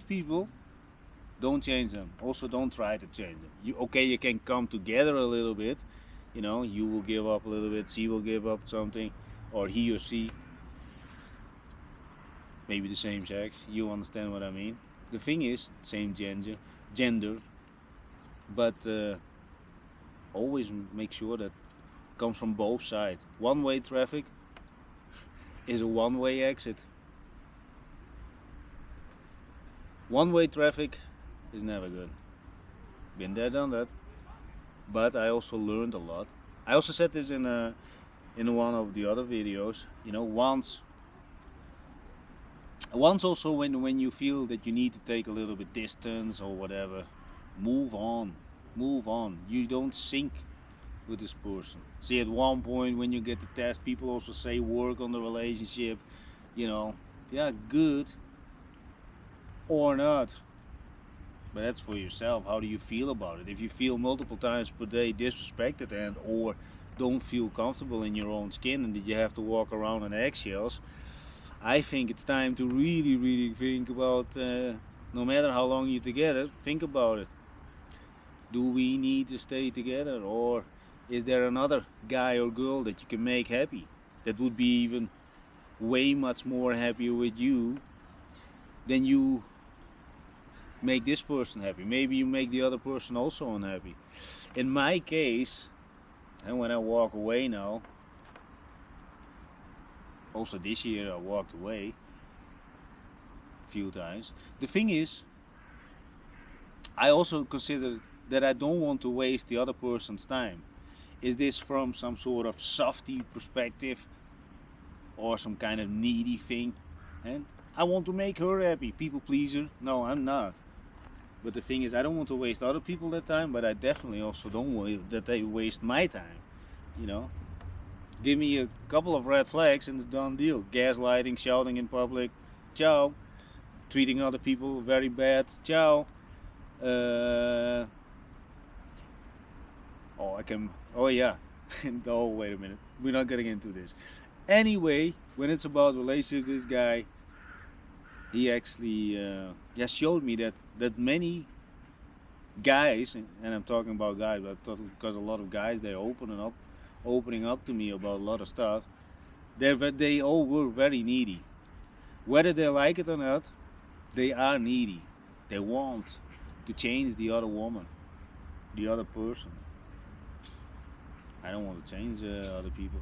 good people, don't change them. Also, don't try to change them. You can come together a little bit. You know, you will give up a little bit, she will give up something, or he or she, maybe the same sex. You understand what I mean? The thing is, same gender, but always make sure that comes from both sides. One-way traffic is a one-way exit. One-way traffic is never good. Been there, done that. But I also learned a lot. I also said this in one of the other videos. You know, once also when you feel that you need to take a little bit distance or whatever, move on, move on. You don't sync with this person. See, at one point when you get the test, people also say work on the relationship. You know, yeah, good or not, but that's for yourself. How do you feel about it? If you feel multiple times per day disrespected and or don't feel comfortable in your own skin and that you have to walk around on eggshells, I think it's time to really think about, no matter how long you're together, think about it. Do we need to stay together, or is there another guy or girl that you can make happy, that would be even way much more happier with you than you make this person happy? Maybe you make the other person also unhappy. In my case, and when I walk away now, also this year I walked away a few times. The thing is, I also consider that I don't want to waste the other person's time. Is this from some sort of softy perspective or some kind of needy thing? And I want to make her happy, people pleaser? No, I'm not. But the thing is, I don't want to waste other people that time, but I definitely also don't want that they waste my time. You know, give me a couple of red flags and it's done deal. Gaslighting, shouting in public, ciao. Treating other people very bad, ciao. Oh yeah. Oh, wait a minute. We're not getting into this. Anyway, when it's about relationships, this guy, he actually showed me that many guys, and I'm talking about guys, because a lot of guys, they're opening up to me about a lot of stuff. They all were very needy. Whether they like it or not, they are needy. They want to change the other woman, the other person. I don't want to change other people.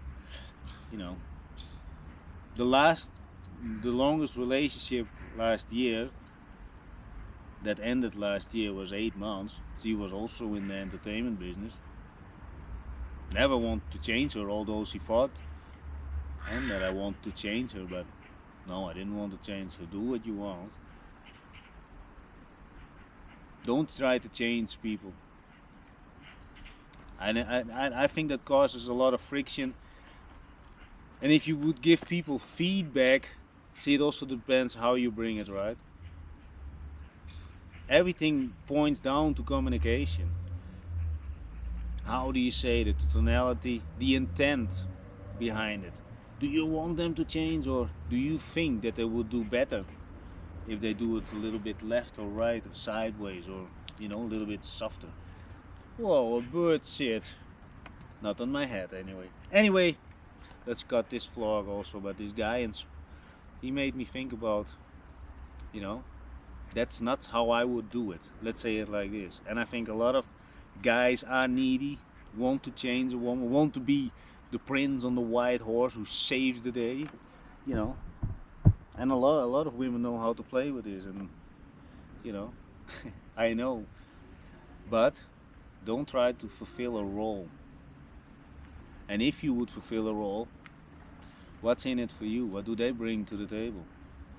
You know, the longest relationship last year that ended last year was 8 months. She was also in the entertainment business. Never want to change her, although she thought and that I want to change her, but no, I didn't want to change her. Do what you want. Don't try to change people. And I think that causes a lot of friction. And if you would give people feedback, see, it also depends how you bring it, right? Everything points down to communication. How do you say it? The tonality, the intent behind it. Do you want them to change, or do you think that they would do better if they do it a little bit left or right or sideways, or a little bit softer? Whoa, a bird shit. Not on my head anyway. Anyway, let's cut this vlog also about this guy, and he made me think about, that's not how I would do it. Let's say it like this. And I think a lot of guys are needy, want to change a woman, want to be the prince on the white horse who saves the day, And a lot of women know how to play with this, and I know. But don't try to fulfill a role. And if you would fulfill a role, what's in it for you? What do they bring to the table?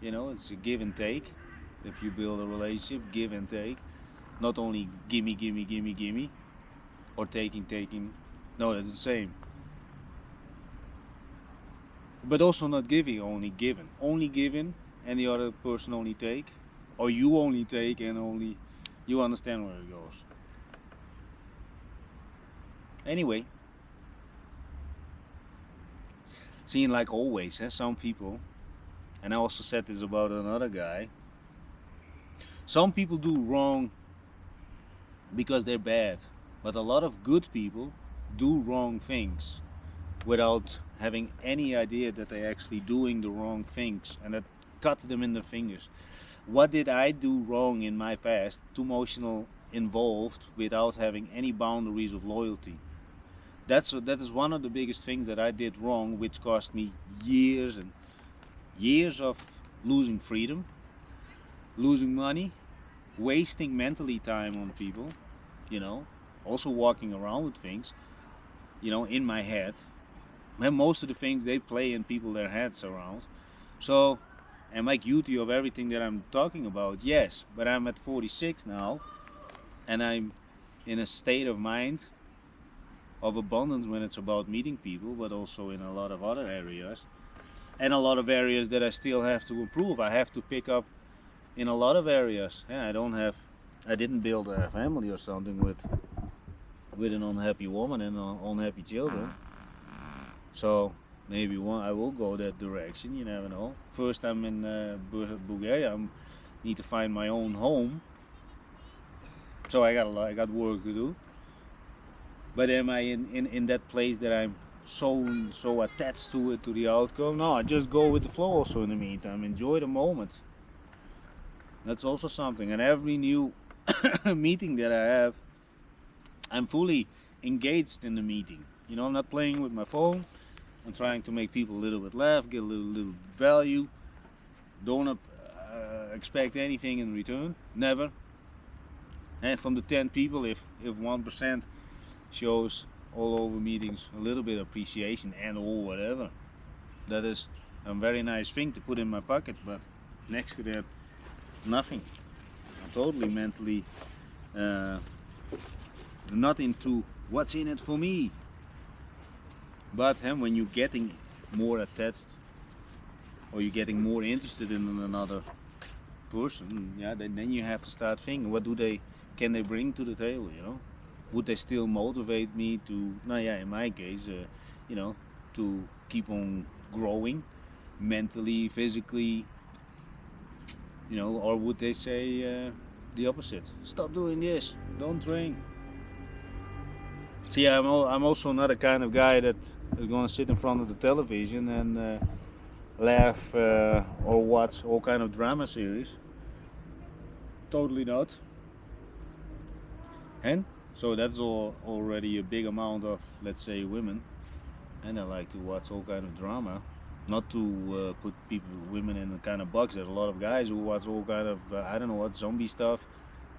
It's a give and take. If you build a relationship, give and take. Not only gimme, or taking. No, that's the same. But also not giving, only given. Only given and the other person only take. Or you only take and only... You understand where it goes. Anyway. Seeing, like always, some people, and I also said this about another guy, Some people do wrong because they're bad, but a lot of good people do wrong things without having any idea that they're actually doing the wrong things, and that cuts them in the fingers. What did I do wrong in my past? Too emotional involved without having any boundaries of loyalty. That is one of the biggest things that I did wrong, which cost me years and years of losing freedom, losing money, wasting mentally time on people, you know, also walking around with things, in my head. And most of the things they play in people their heads around. So am I guilty of everything that I'm talking about? Yes, but I'm at 46 now, and I'm in a state of mind of abundance when it's about meeting people, but also in a lot of other areas, and a lot of areas that I still have to improve. I have to pick up in a lot of areas. Yeah, I didn't build a family or something with an unhappy woman and unhappy children. So maybe I will go that direction. You never know. First, I'm in Bulgaria. I need to find my own home. So I got work to do. But am I in that place that I'm so attached to it, to the outcome? No, I just go with the flow. Also, in the meantime, enjoy the moment. That's also something. And every new meeting that I have, I'm fully engaged in the meeting. I'm not playing with my phone. I'm trying to make people a little bit laugh, get a little value. Don't expect anything in return. Never. And from the 10 people, if 1% shows all over meetings a little bit of appreciation and or whatever, that is a very nice thing to put in my pocket. But next to that, nothing. I'm totally mentally not into what's in it for me. But when you're getting more attached, or you're getting more interested in another person, then you have to start thinking, what can they bring to the table? Would they still motivate me to? In my case, to keep on growing, mentally, physically, or would they say the opposite? Stop doing this. Don't train. See, I'm also not the kind of guy that is going to sit in front of the television and laugh or watch all kind of drama series. Totally not. And so that's already a big amount of, let's say, women, and I like to watch all kind of drama. Not to put women in a kind of box. There's a lot of guys who watch all kind of I don't know what, zombie stuff.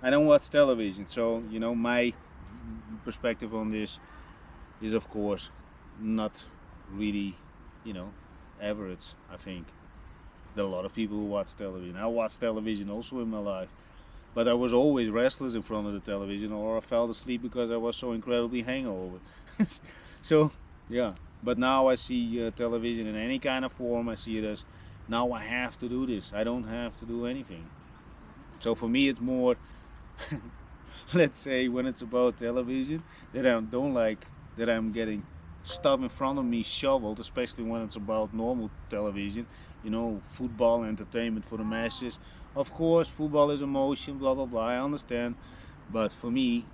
I don't watch television, so my perspective on this is, of course, not really, average. I think there are a lot of people who watch television. I watch television also in my life, but I was always restless in front of the television, or I fell asleep because I was so incredibly hangover. So yeah, but now I see television in any kind of form. I see it as, now I have to do this. I don't have to do anything. So for me it's more let's say, when it's about television, that I don't like that I'm getting stuff in front of me shoveled, especially when it's about normal television, football, entertainment for the masses. Of course, football is emotion, blah blah blah, I understand. But for me,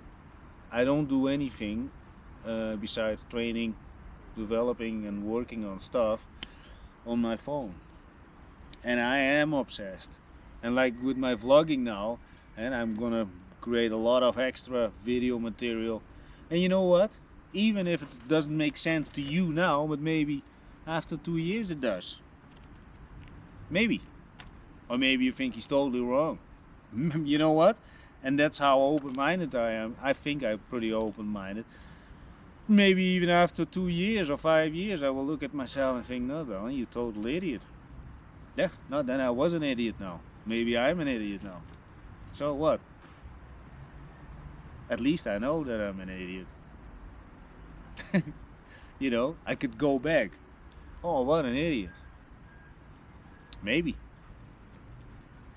I don't do anything besides training, developing and working on stuff on my phone. And I am obsessed. And like with my vlogging now, and I'm gonna create a lot of extra video material. And you know what? Even if it doesn't make sense to you now, but maybe after 2 years it does. Maybe. Or maybe you think he's totally wrong. You know what? And that's how open-minded I am. I think I'm pretty open-minded. Maybe even after 2 years or 5 years I will look at myself and think, no, Don, you total idiot. Yeah, no, then I was an idiot now. Maybe I'm an idiot now. So what? At least I know that I'm an idiot. I could go back. Oh, what an idiot. Maybe.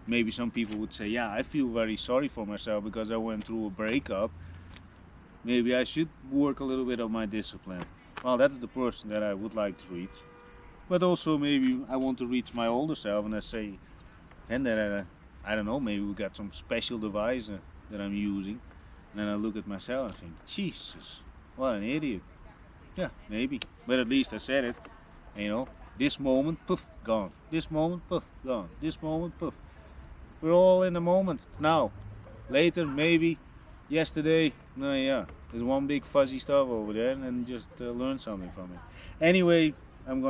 Maybe some people would say, yeah, I feel very sorry for myself because I went through a breakup. Maybe I should work a little bit on my discipline. Well, that's the person that I would like to reach. But also maybe I want to reach my older self and I say, and that I don't know, maybe we got some special device that I'm using. And then I look at myself and think, Jesus, what an idiot. Yeah, maybe. But at least I said it. You know, this moment, poof, gone. This moment, poof, gone. This moment, poof. We're all in the moment now. Later, maybe. Yesterday, no, yeah. There's one big fuzzy stuff over there, and then just learn something from it. Anyway, I'm